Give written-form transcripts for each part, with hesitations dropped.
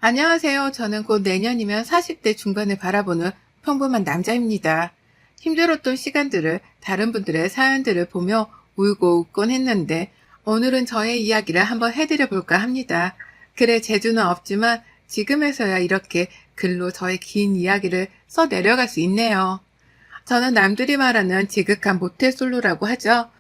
안녕하세요. 저는 곧 내년이면 40대 중반을 바라보는 평범한 남자입니다. 힘들었던 시간들을 다른 분들의 사연들을 보며 울고 웃곤 했는데 오늘은 저의 이야기를 한번 해드려 볼까 합니다. 글에 재주는 없지만 지금에서야 이렇게 글로 저의 긴 이야기를 써 내려갈 수 있네요. 저는 남들이 말하는 지극한 모태솔로라고 하죠.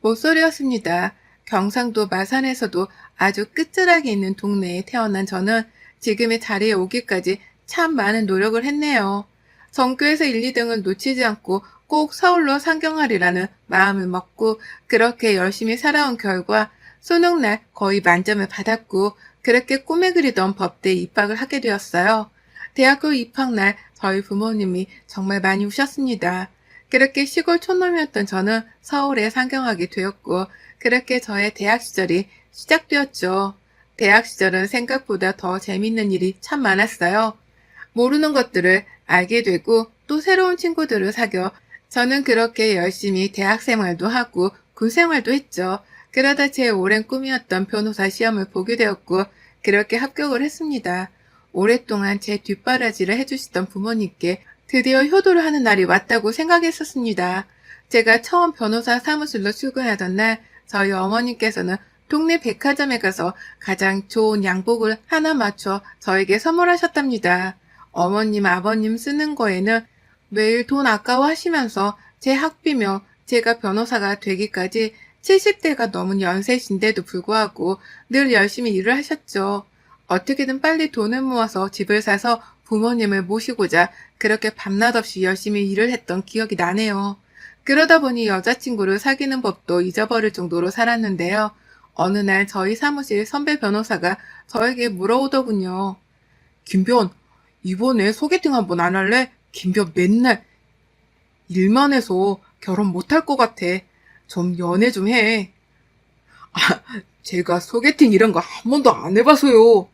모쏠이었습니다. 경상도 마산에서도 아주 끝자락에 있는 동네에 태어난 저는 지금의 자리에 오기까지 참 많은 노력을 했네요. 전교에서 1, 2등을 놓치지 않고 꼭 서울로 상경하리라는 마음을 먹고 그렇게 열심히 살아온 결과 수능날 거의 만점을 받았고 그렇게 꿈에 그리던 법대에 입학을 하게 되었어요. 대학교 입학날 저희 부모님이 정말 많이 우셨습니다. 그렇게 시골 촌놈이었던 저는 서울에 상경하게 되었고 그렇게 저의 대학 시절이 시작되었죠. 대학 시절은 생각보다 더 재밌는 일이 참 많았어요. 모르는 것들을 알게 되고 또 새로운 친구들을 사귀어 저는 그렇게 열심히 대학 생활도 하고 군 생활도 했죠. 그러다 제 오랜 꿈이었던 변호사 시험을 보게 되었고 그렇게 합격을 했습니다. 오랫동안 제 뒷바라지를 해주시던 부모님께 드디어 효도를 하는 날이 왔다고 생각했었습니다. 제가 처음 변호사 사무실로 출근하던 날 저희 어머님께서는 동네 백화점에 가서 가장 좋은 양복을 하나 맞춰 저에게 선물하셨답니다. 어머님, 아버님 쓰는 거에는 매일 돈 아까워하시면서 제 학비며 제가 변호사가 되기까지 70대가 넘은 연세신데도 불구하고 늘 열심히 일을 하셨죠. 어떻게든 빨리 돈을 모아서 집을 사서 부모님을 모시고자 그렇게 밤낮 없이 열심히 일을 했던 기억이 나네요. 그러다 보니 여자친구를 사귀는 법도 잊어버릴 정도로 살았는데요. 어느 날 저희 사무실 선배 변호사가 저에게 물어오더군요. 김변, 이번에 소개팅 한번 안 할래? 김변 맨날 일만 해서 결혼 못할 것 같아. 좀 연애 좀 해. 아, 제가 소개팅 이런 거 한 번도 안 해봐서요.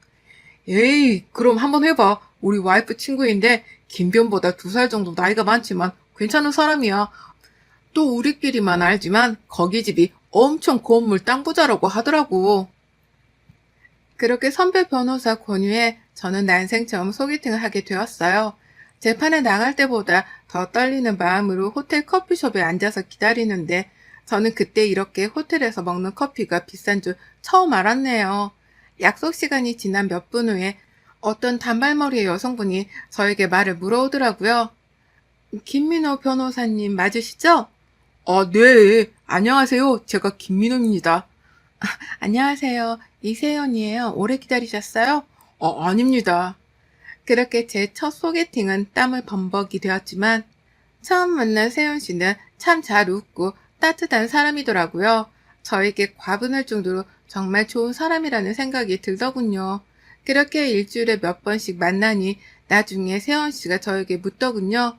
에이, 그럼 한번 해봐. 우리 와이프 친구인데 김변보다 2살 정도 나이가 많지만 괜찮은 사람이야. 또 우리끼리만 알지만 거기 집이 엄청 건물 땅 부자라고 하더라고. 그렇게 선배 변호사 권유에 저는 난생 처음 소개팅을 하게 되었어요. 재판에 나갈 때보다 더 떨리는 마음으로 호텔 커피숍에 앉아서 기다리는데 저는 그때 이렇게 호텔에서 먹는 커피가 비싼 줄 처음 알았네요. 약속 시간이 지난 몇 분 후에 어떤 단발머리의 여성분이 저에게 말을 물어오더라고요. 김민호 변호사님 맞으시죠? 네. 안녕하세요. 제가 김민호입니다. 안녕하세요. 이세연이에요. 오래 기다리셨어요? 아닙니다. 그렇게 제 첫 소개팅은 땀을 범벅이 되었지만 처음 만난 세연 씨는 참 잘 웃고 따뜻한 사람이더라고요. 저에게 과분할 정도로 정말 좋은 사람이라는 생각이 들더군요. 그렇게 일주일에 몇 번씩 만나니 나중에 세연 씨가 저에게 묻더군요.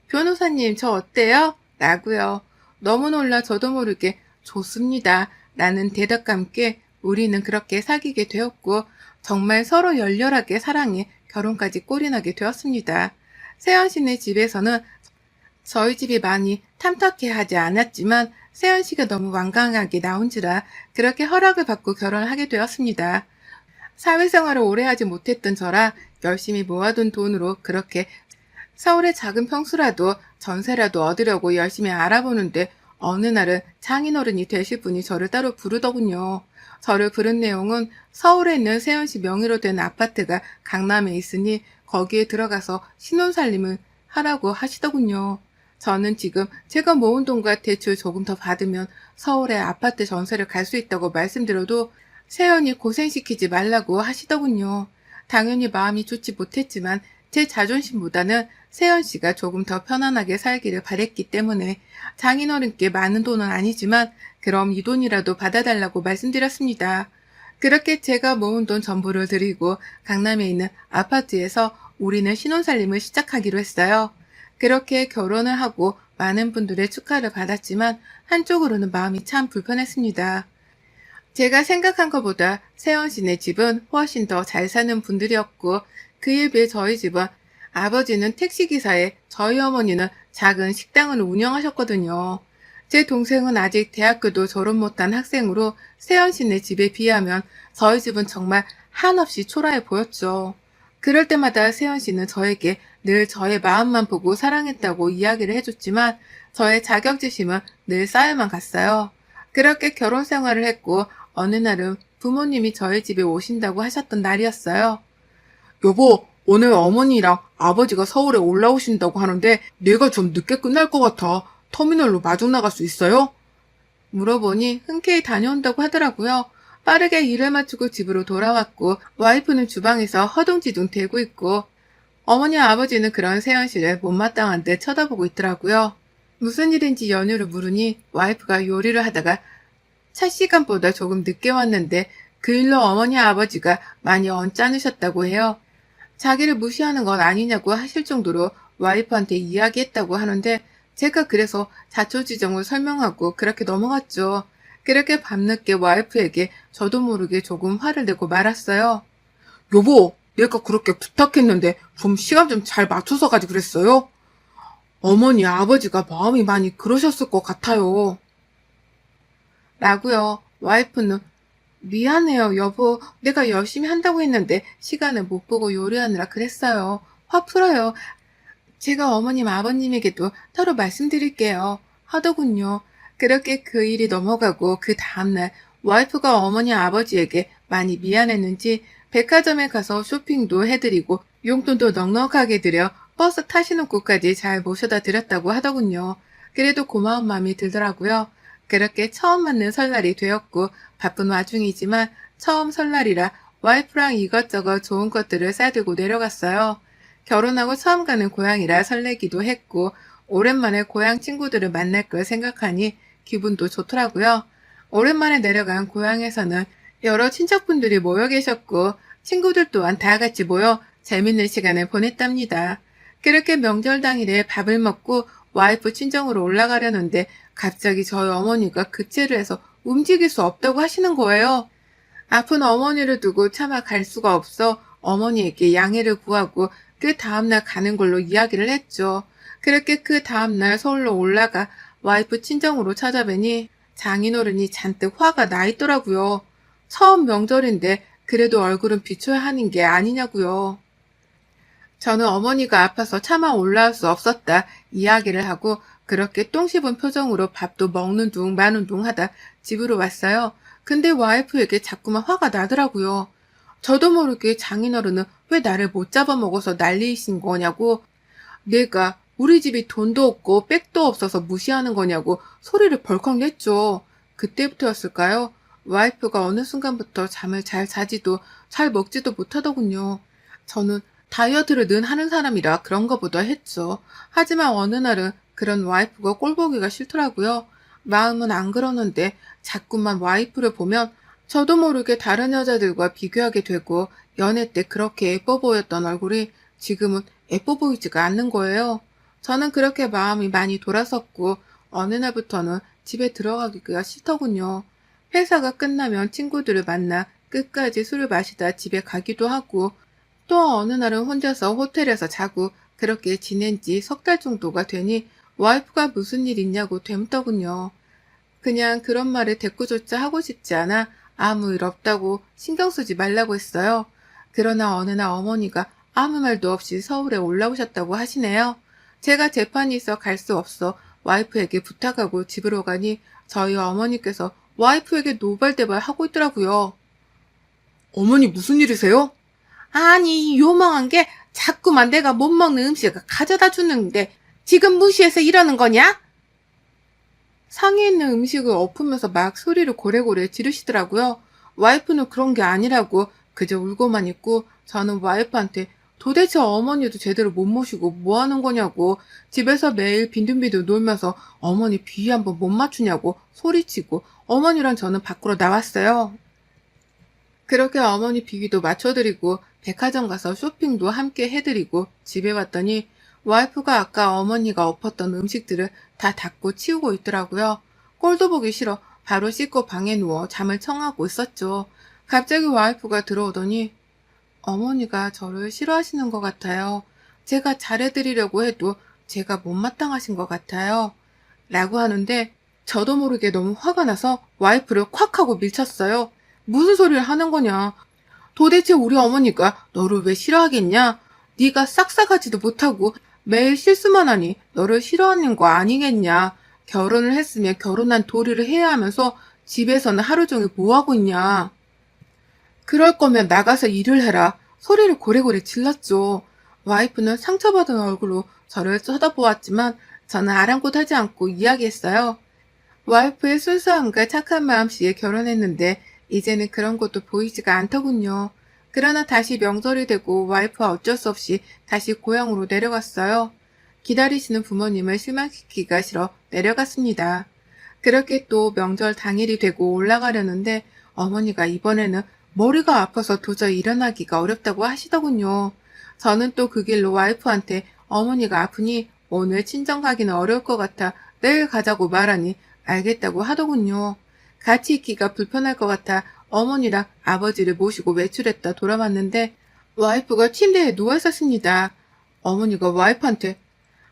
변호사님, 저 어때요? 라고요. 너무 놀라 저도 모르게 좋습니다. 라는 대답과 함께 우리는 그렇게 사귀게 되었고 정말 서로 열렬하게 사랑해 결혼까지 꼴이나게 되었습니다. 세연 씨네 집에서는 저희 집이 많이 탐탁해 하지 않았지만 세연 씨가 너무 완강하게 나온지라 그렇게 허락을 받고 결혼을 하게 되었습니다. 사회생활을 오래 하지 못했던 저라 열심히 모아둔 돈으로 그렇게 서울의 작은 평수라도 전세라도 얻으려고 열심히 알아보는데 어느 날은 장인어른이 되실 분이 저를 따로 부르더군요. 저를 부른 내용은 서울에 있는 세연씨 명의로 된 아파트가 강남에 있으니 거기에 들어가서 신혼살림을 하라고 하시더군요. 저는 지금 제가 모은 돈과 대출 조금 더 받으면 서울에 아파트 전세를 갈 수 있다고 말씀드려도 세연이 고생시키지 말라고 하시더군요. 당연히 마음이 좋지 못했지만 제 자존심보다는 세연 씨가 조금 더 편안하게 살기를 바랬기 때문에 장인어른께 많은 돈은 아니지만 그럼 이 돈이라도 받아달라고 말씀드렸습니다. 그렇게 제가 모은 돈 전부를 드리고 강남에 있는 아파트에서 우리는 신혼살림을 시작하기로 했어요. 그렇게 결혼을 하고 많은 분들의 축하를 받았지만 한쪽으로는 마음이 참 불편했습니다. 제가 생각한 것보다 세연 씨네 집은 훨씬 더 잘 사는 분들이었고 그에 비해 저희 집은 아버지는 택시기사에 저희 어머니는 작은 식당을 운영하셨거든요. 제 동생은 아직 대학교도 졸업 못한 학생으로 세연 씨네 집에 비하면 저희 집은 정말 한없이 초라해 보였죠. 그럴 때마다 세연 씨는 저에게 늘 저의 마음만 보고 사랑했다고 이야기를 해줬지만 저의 자격지심은 늘 쌓여만 갔어요. 그렇게 결혼 생활을 했고 어느 날은 부모님이 저희 집에 오신다고 하셨던 날이었어요. 여보, 오늘 어머니랑 아버지가 서울에 올라오신다고 하는데 내가 좀 늦게 끝날 것 같아. 터미널로 마중 나갈 수 있어요? 물어보니 흔쾌히 다녀온다고 하더라고요. 빠르게 일을 마치고 집으로 돌아왔고 와이프는 주방에서 허둥지둥 대고 있고 어머니 아버지는 그런 세연 씨를 못마땅한 듯 쳐다보고 있더라고요. 무슨 일인지 연유를 물으니 와이프가 요리를 하다가 차 시간보다 조금 늦게 왔는데 그 일로 어머니 아버지가 많이 언짢으셨다고 해요. 자기를 무시하는 건 아니냐고 하실 정도로 와이프한테 이야기했다고 하는데 제가 그래서 자초지종을 설명하고 그렇게 넘어갔죠. 그렇게 밤늦게 와이프에게 저도 모르게 조금 화를 내고 말았어요. 여보, 내가 그렇게 부탁했는데 좀 시간 좀 잘 맞춰서 가지 그랬어요? 어머니, 아버지가 마음이 많이 그러셨을 것 같아요. 라고요. 와이프는 미안해요, 여보. 내가 열심히 한다고 했는데 시간을 못 보고 요리하느라 그랬어요. 화 풀어요. 제가 어머님, 아버님에게도 따로 말씀드릴게요. 하더군요. 그렇게 그 일이 넘어가고 그 다음날 와이프가 어머니, 아버지에게 많이 미안했는지 백화점에 가서 쇼핑도 해드리고 용돈도 넉넉하게 드려 버스 타시는 곳까지 잘 모셔다 드렸다고 하더군요. 그래도 고마운 마음이 들더라고요. 그렇게 처음 맞는 설날이 되었고 바쁜 와중이지만 처음 설날이라 와이프랑 이것저것 좋은 것들을 싸들고 내려갔어요. 결혼하고 처음 가는 고향이라 설레기도 했고 오랜만에 고향 친구들을 만날 걸 생각하니 기분도 좋더라고요. 오랜만에 내려간 고향에서는 여러 친척분들이 모여 계셨고 친구들 또한 다 같이 모여 재밌는 시간을 보냈답니다. 그렇게 명절 당일에 밥을 먹고 와이프 친정으로 올라가려는데 갑자기 저희 어머니가 급제를 해서 움직일 수 없다고 하시는 거예요. 아픈 어머니를 두고 차마 갈 수가 없어 어머니에게 양해를 구하고 그 다음날 가는 걸로 이야기를 했죠. 그렇게 그 다음날 서울로 올라가 와이프 친정으로 찾아뵈니 장인어른이 잔뜩 화가 나 있더라고요. 처음 명절인데 그래도 얼굴은 비춰야 하는 게 아니냐고요. 저는 어머니가 아파서 차마 올라올 수 없었다 이야기를 하고 그렇게 똥 씹은 표정으로 밥도 먹는 둥 마는 둥 하다 집으로 왔어요. 근데 와이프에게 자꾸만 화가 나더라고요. 저도 모르게 장인어른은 왜 나를 못 잡아먹어서 난리이신 거냐고 내가 우리 집이 돈도 없고 백도 없어서 무시하는 거냐고 소리를 벌컥 냈죠. 그때부터였을까요? 와이프가 어느 순간부터 잠을 잘 자지도 잘 먹지도 못하더군요. 저는 다이어트를 늘 하는 사람이라 그런 거보다 했죠. 하지만 어느 날은 그런 와이프가 꼴보기가 싫더라고요. 마음은 안 그러는데 자꾸만 와이프를 보면 저도 모르게 다른 여자들과 비교하게 되고 연애 때 그렇게 예뻐 보였던 얼굴이 지금은 예뻐 보이지가 않는 거예요. 저는 그렇게 마음이 많이 돌아섰고 어느 날부터는 집에 들어가기가 싫더군요. 회사가 끝나면 친구들을 만나 끝까지 술을 마시다 집에 가기도 하고 또 어느 날은 혼자서 호텔에서 자고 그렇게 지낸 지 석 달 정도가 되니 와이프가 무슨 일 있냐고 되묻더군요. 그냥 그런 말을 대꾸조차 하고 싶지 않아 아무 일 없다고 신경 쓰지 말라고 했어요. 그러나 어느 날 어머니가 아무 말도 없이 서울에 올라오셨다고 하시네요. 제가 재판이 있어 갈 수 없어 와이프에게 부탁하고 집으로 가니 저희 어머니께서 와이프에게 노발대발 하고 있더라고요. 어머니 무슨 일이세요? 아니 요망한 게 자꾸만 내가 못 먹는 음식을 가져다 주는데 지금 무시해서 이러는 거냐? 상에 있는 음식을 엎으면서 막 소리를 고래고래 지르시더라고요. 와이프는 그런 게 아니라고 그저 울고만 있고 저는 와이프한테 도대체 어머니도 제대로 못 모시고 뭐 하는 거냐고 집에서 매일 빈둥빈둥 놀면서 어머니 비위 한번 못 맞추냐고 소리치고 어머니랑 저는 밖으로 나왔어요. 그렇게 어머니 비위도 맞춰드리고 백화점 가서 쇼핑도 함께 해드리고 집에 왔더니 와이프가 아까 어머니가 엎었던 음식들을 다 닦고 치우고 있더라고요. 꼴도 보기 싫어 바로 씻고 방에 누워 잠을 청하고 있었죠. 갑자기 와이프가 들어오더니 어머니가 저를 싫어하시는 것 같아요. 제가 잘해드리려고 해도 제가 못마땅하신 것 같아요. 라고 하는데 저도 모르게 너무 화가 나서 와이프를 콱 하고 밀쳤어요. 무슨 소리를 하는 거냐. 도대체 우리 어머니가 너를 왜 싫어하겠냐? 네가 싹싹하지도 못하고 매일 실수만 하니 너를 싫어하는 거 아니겠냐? 결혼을 했으면 결혼한 도리를 해야 하면서 집에서는 하루 종일 뭐하고 있냐? 그럴 거면 나가서 일을 해라. 소리를 고래고래 질렀죠. 와이프는 상처받은 얼굴로 저를 쳐다보았지만 저는 아랑곳하지 않고 이야기했어요. 와이프의 순수함과 착한 마음씨에 결혼했는데 이제는 그런 것도 보이지가 않더군요. 그러나 다시 명절이 되고 와이프와 어쩔 수 없이 다시 고향으로 내려갔어요. 기다리시는 부모님을 실망시키기가 싫어 내려갔습니다. 그렇게 또 명절 당일이 되고 올라가려는데 어머니가 이번에는 머리가 아파서 도저히 일어나기가 어렵다고 하시더군요. 저는 또 그 길로 와이프한테 어머니가 아프니 오늘 친정 가기는 어려울 것 같아 내일 가자고 말하니 알겠다고 하더군요. 같이 있기가 불편할 것 같아 어머니랑 아버지를 모시고 외출했다 돌아왔는데 와이프가 침대에 누워 있었습니다. 어머니가 와이프한테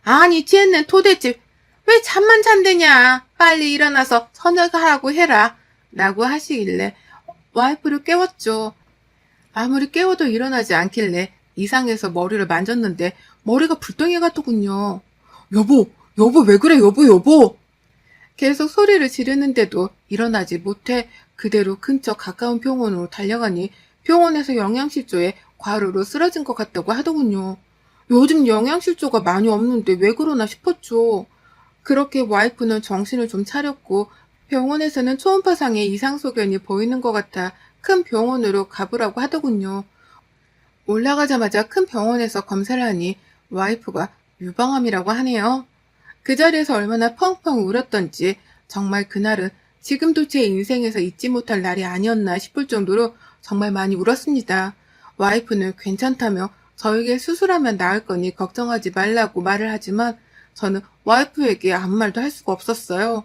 아니 쟤는 도대체 왜 잠만 잔대냐 빨리 일어나서 저녁하라고 해라 라고 하시길래 와이프를 깨웠죠. 아무리 깨워도 일어나지 않길래 이상해서 머리를 만졌는데 머리가 불덩이 같더군요. 여보 왜 그래 여보. 계속 소리를 지르는데도 일어나지 못해 그대로 근처 가까운 병원으로 달려가니 병원에서 영양실조에 과로로 쓰러진 것 같다고 하더군요. 요즘 영양실조가 많이 없는데 왜 그러나 싶었죠. 그렇게 와이프는 정신을 좀 차렸고 병원에서는 초음파상의 이상 소견이 보이는 것 같아 큰 병원으로 가보라고 하더군요. 올라가자마자 큰 병원에서 검사를 하니 와이프가 유방암이라고 하네요. 그 자리에서 얼마나 펑펑 울었던지 정말 그날은 지금도 제 인생에서 잊지 못할 날이 아니었나 싶을 정도로 정말 많이 울었습니다. 와이프는 괜찮다며 저에게 수술하면 나을 거니 걱정하지 말라고 말을 하지만 저는 와이프에게 아무 말도 할 수가 없었어요.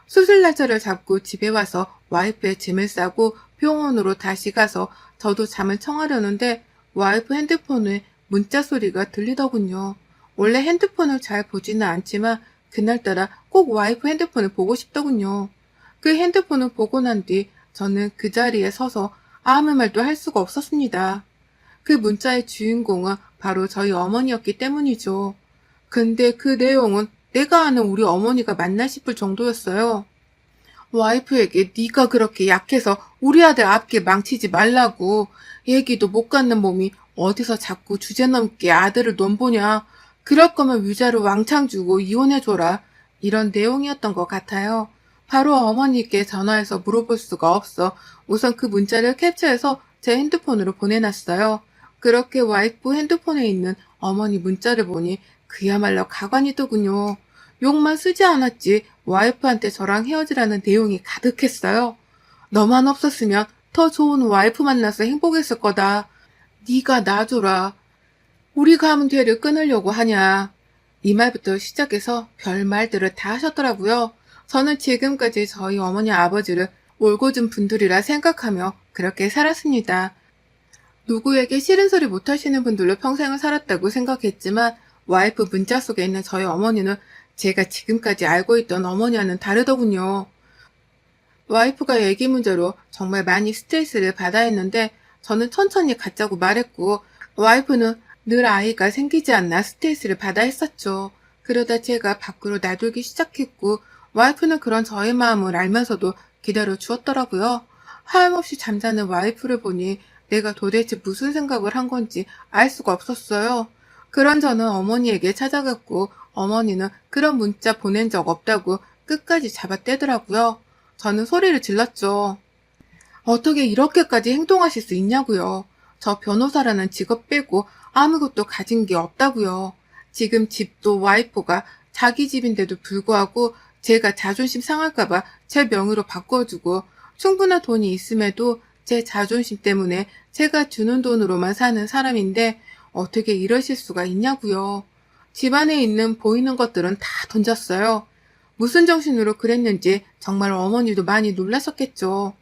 수술 날짜를 잡고 집에 와서 와이프의 짐을 싸고 병원으로 다시 가서 저도 잠을 청하려는데 와이프 핸드폰에 문자 소리가 들리더군요. 원래 핸드폰을 잘 보지는 않지만 그날따라 꼭 와이프 핸드폰을 보고 싶더군요. 그 핸드폰을 보고 난 뒤 저는 그 자리에 서서 아무 말도 할 수가 없었습니다. 그 문자의 주인공은 바로 저희 어머니였기 때문이죠. 근데 그 내용은 내가 아는 우리 어머니가 맞나 싶을 정도였어요. 와이프에게 네가 그렇게 약해서 우리 아들 앞길 망치지 말라고 얘기도 못 갖는 몸이 어디서 자꾸 주제넘게 아들을 넘보냐. 그럴 거면 위자료 왕창 주고 이혼해줘라. 이런 내용이었던 것 같아요. 바로 어머니께 전화해서 물어볼 수가 없어 우선 그 문자를 캡처해서 제 핸드폰으로 보내놨어요. 그렇게 와이프 핸드폰에 있는 어머니 문자를 보니 그야말로 가관이더군요. 욕만 쓰지 않았지 와이프한테 저랑 헤어지라는 내용이 가득했어요. 너만 없었으면 더 좋은 와이프 만나서 행복했을 거다. 네가 놔줘라. 우리가 하면 돼를 끊으려고 하냐. 이 말부터 시작해서 별말들을 다 하셨더라고요. 저는 지금까지 저희 어머니 아버지를 올곧은 분들이라 생각하며 그렇게 살았습니다. 누구에게 싫은 소리 못하시는 분들로 평생을 살았다고 생각했지만 와이프 문자 속에 있는 저희 어머니는 제가 지금까지 알고 있던 어머니와는 다르더군요. 와이프가 얘기 문제로 정말 많이 스트레스를 받아야 했는데 저는 천천히 갖자고 말했고 와이프는 늘 아이가 생기지 않나 스트레스를 받아 했었죠. 그러다 제가 밖으로 나돌기 시작했고 와이프는 그런 저의 마음을 알면서도 기다려 주었더라고요. 하염없이 잠자는 와이프를 보니 내가 도대체 무슨 생각을 한 건지 알 수가 없었어요. 그런 저는 어머니에게 찾아갔고 어머니는 그런 문자 보낸 적 없다고 끝까지 잡아떼더라고요. 저는 소리를 질렀죠. 어떻게 이렇게까지 행동하실 수 있냐고요. 저 변호사라는 직업 빼고 아무것도 가진 게 없다고요. 지금 집도 와이프가 자기 집인데도 불구하고 제가 자존심 상할까봐 제 명의로 바꿔주고 충분한 돈이 있음에도 제 자존심 때문에 제가 주는 돈으로만 사는 사람인데 어떻게 이러실 수가 있냐고요. 집안에 있는 보이는 것들은 다 던졌어요. 무슨 정신으로 그랬는지 정말 어머니도 많이 놀랐었겠죠.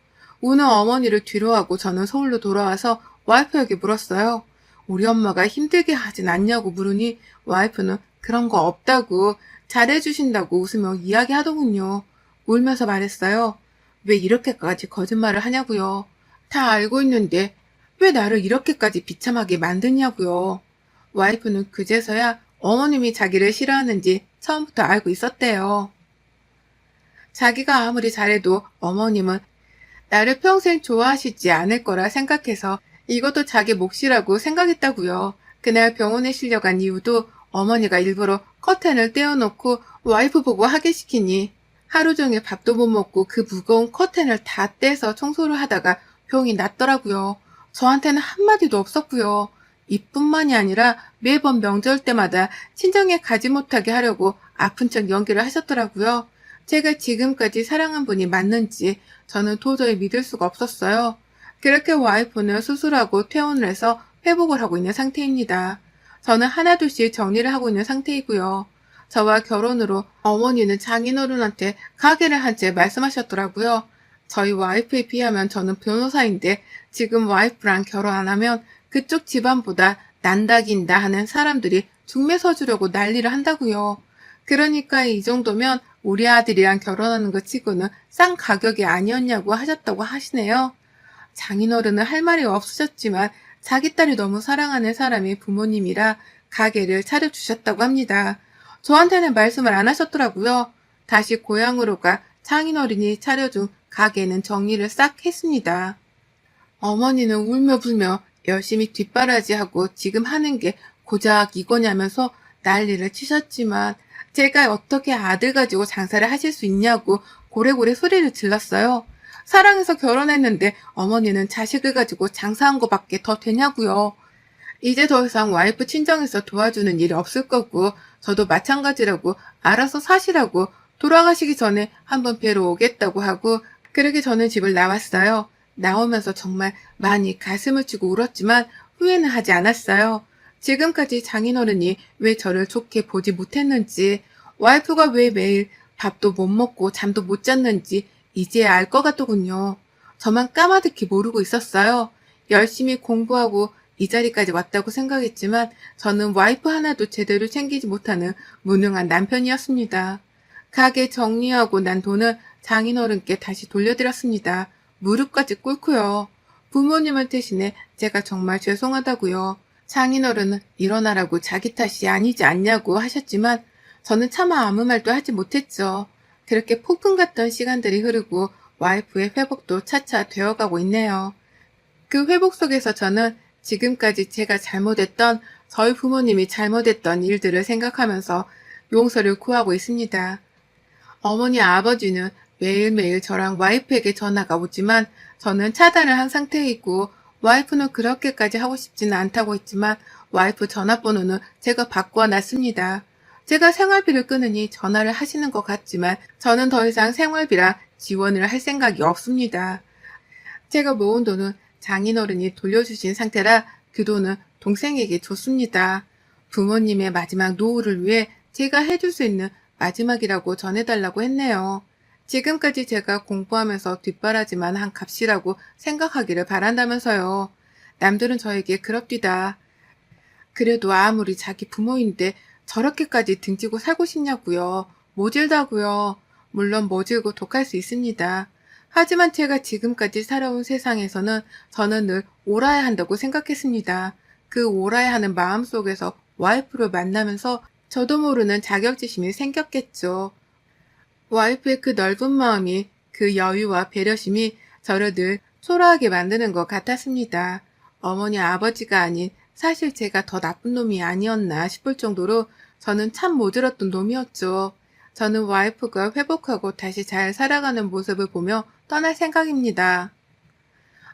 우는 어머니를 뒤로하고 저는 서울로 돌아와서 와이프에게 물었어요. 우리 엄마가 힘들게 하진 않냐고 물으니 와이프는 그런 거 없다고 잘해주신다고 웃으며 이야기하더군요. 울면서 말했어요. 왜 이렇게까지 거짓말을 하냐고요. 다 알고 있는데 왜 나를 이렇게까지 비참하게 만드냐고요. 와이프는 그제서야 어머님이 자기를 싫어하는지 처음부터 알고 있었대요. 자기가 아무리 잘해도 어머님은 나를 평생 좋아하시지 않을 거라 생각해서 이것도 자기 몫이라고 생각했다고요. 그날 병원에 실려간 이유도 어머니가 일부러 커튼을 떼어놓고 와이프 보고 하게 시키니 하루 종일 밥도 못 먹고 그 무거운 커튼을 다 떼서 청소를 하다가 병이 났더라고요. 저한테는 한마디도 없었고요. 이뿐만이 아니라 매번 명절 때마다 친정에 가지 못하게 하려고 아픈 척 연기를 하셨더라고요. 제가 지금까지 사랑한 분이 맞는지 저는 도저히 믿을 수가 없었어요. 그렇게 와이프는 수술하고 퇴원을 해서 회복을 하고 있는 상태입니다. 저는 하나둘씩 정리를 하고 있는 상태이고요. 저와 결혼으로 어머니는 장인어른한테 가게를 한 채 말씀하셨더라고요. 저희 와이프에 비하면 저는 변호사인데 지금 와이프랑 결혼 안 하면 그쪽 집안보다 난다긴다 하는 사람들이 중매 서주려고 난리를 한다고요. 그러니까 이 정도면 우리 아들이랑 결혼하는 것 치고는 싼 가격이 아니었냐고 하셨다고 하시네요. 장인어른은 할 말이 없으셨지만 자기 딸이 너무 사랑하는 사람이 부모님이라 가게를 차려주셨다고 합니다. 저한테는 말씀을 안 하셨더라고요. 다시 고향으로 가 장인어른이 차려준 가게는 정리를 싹 했습니다. 어머니는 울며 불며 열심히 뒷바라지하고 지금 하는 게 고작 이거냐면서 난리를 치셨지만 제가 어떻게 아들 가지고 장사를 하실 수 있냐고 고래고래 소리를 질렀어요. 사랑해서 결혼했는데 어머니는 자식을 가지고 장사한 거밖에 더 되냐고요. 이제 더 이상 와이프 친정에서 도와주는 일이 없을 거고 저도 마찬가지라고 알아서 사시라고 돌아가시기 전에 한번 뵈러 오겠다고 하고 그렇게 저는 집을 나왔어요. 나오면서 정말 많이 가슴을 치고 울었지만 후회는 하지 않았어요. 지금까지 장인어른이 왜 저를 좋게 보지 못했는지, 와이프가 왜 매일 밥도 못 먹고 잠도 못 잤는지 이제야 알 것 같더군요. 저만 까마득히 모르고 있었어요. 열심히 공부하고 이 자리까지 왔다고 생각했지만 저는 와이프 하나도 제대로 챙기지 못하는 무능한 남편이었습니다. 가게 정리하고 난 돈을 장인어른께 다시 돌려드렸습니다. 무릎까지 꿇고요. 부모님을 대신해 제가 정말 죄송하다고요. 장인어른은 일어나라고 자기 탓이 아니지 않냐고 하셨지만 저는 차마 아무 말도 하지 못했죠. 그렇게 폭풍 같던 시간들이 흐르고 와이프의 회복도 차차 되어가고 있네요. 그 회복 속에서 저는 지금까지 제가 잘못했던, 저희 부모님이 잘못했던 일들을 생각하면서 용서를 구하고 있습니다. 어머니 아버지는 매일매일 저랑 와이프에게 전화가 오지만 저는 차단을 한 상태이고 와이프는 그렇게까지 하고 싶지는 않다고 했지만 와이프 전화번호는 제가 바꾸어 놨습니다. 제가 생활비를 끊으니 전화를 하시는 것 같지만 저는 더 이상 생활비라 지원을 할 생각이 없습니다. 제가 모은 돈은 장인어른이 돌려주신 상태라 그 돈은 동생에게 줬습니다. 부모님의 마지막 노후를 위해 제가 해줄 수 있는 마지막이라고 전해달라고 했네요. 지금까지 제가 공부하면서 뒷바라지만 한 값이라고 생각하기를 바란다면서요. 남들은 저에게 그럽디다. 그래도 아무리 자기 부모인데 저렇게까지 등지고 살고 싶냐고요. 모질다고요. 물론 모질고 독할 수 있습니다. 하지만 제가 지금까지 살아온 세상에서는 저는 늘 옳아야 한다고 생각했습니다. 그 옳아야 하는 마음속에서 와이프를 만나면서 저도 모르는 자격지심이 생겼겠죠. 와이프의 그 넓은 마음이, 그 여유와 배려심이 저를 늘 초라하게 만드는 것 같았습니다. 어머니 아버지가 아닌 사실 제가 더 나쁜 놈이 아니었나 싶을 정도로 저는 참 모질었던 놈이었죠. 저는 와이프가 회복하고 다시 잘 살아가는 모습을 보며 떠날 생각입니다.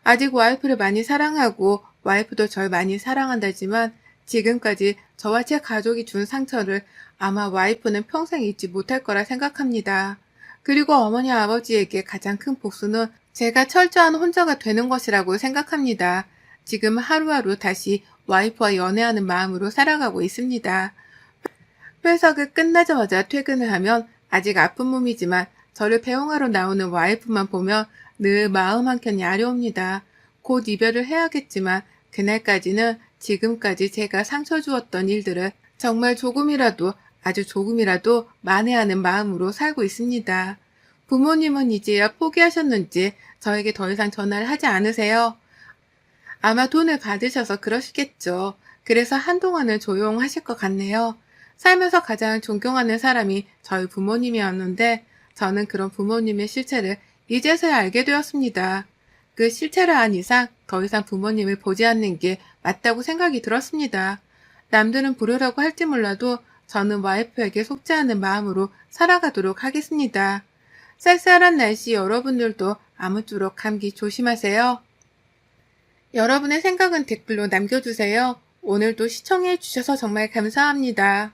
아직 와이프를 많이 사랑하고 와이프도 절 많이 사랑한다지만 지금까지 저와 제 가족이 준 상처를 아마 와이프는 평생 잊지 못할 거라 생각합니다. 그리고 어머니 아버지에게 가장 큰 복수는 제가 철저한 혼자가 되는 것이라고 생각합니다. 지금 하루하루 다시 와이프와 연애하는 마음으로 살아가고 있습니다. 회사가 끝나자마자 퇴근을 하면 아직 아픈 몸이지만 저를 배웅하러 나오는 와이프만 보면 늘 마음 한켠이 아려옵니다. 곧 이별을 해야겠지만 그날까지는 지금까지 제가 상처 주었던 일들을 정말 조금이라도, 아주 조금이라도 만회하는 마음으로 살고 있습니다. 부모님은 이제야 포기하셨는지 저에게 더 이상 전화를 하지 않으세요. 아마 돈을 받으셔서 그러시겠죠. 그래서 한동안은 조용하실 것 같네요. 살면서 가장 존경하는 사람이 저희 부모님이었는데 저는 그런 부모님의 실체를 이제서야 알게 되었습니다. 그 실체를 안 이상 더 이상 부모님을 보지 않는 게 맞다고 생각이 들었습니다. 남들은 부르라고 할지 몰라도 저는 와이프에게 속지 않은 마음으로 살아가도록 하겠습니다. 쌀쌀한 날씨 여러분들도 아무쪼록 감기 조심하세요. 여러분의 생각은 댓글로 남겨주세요. 오늘도 시청해 주셔서 정말 감사합니다.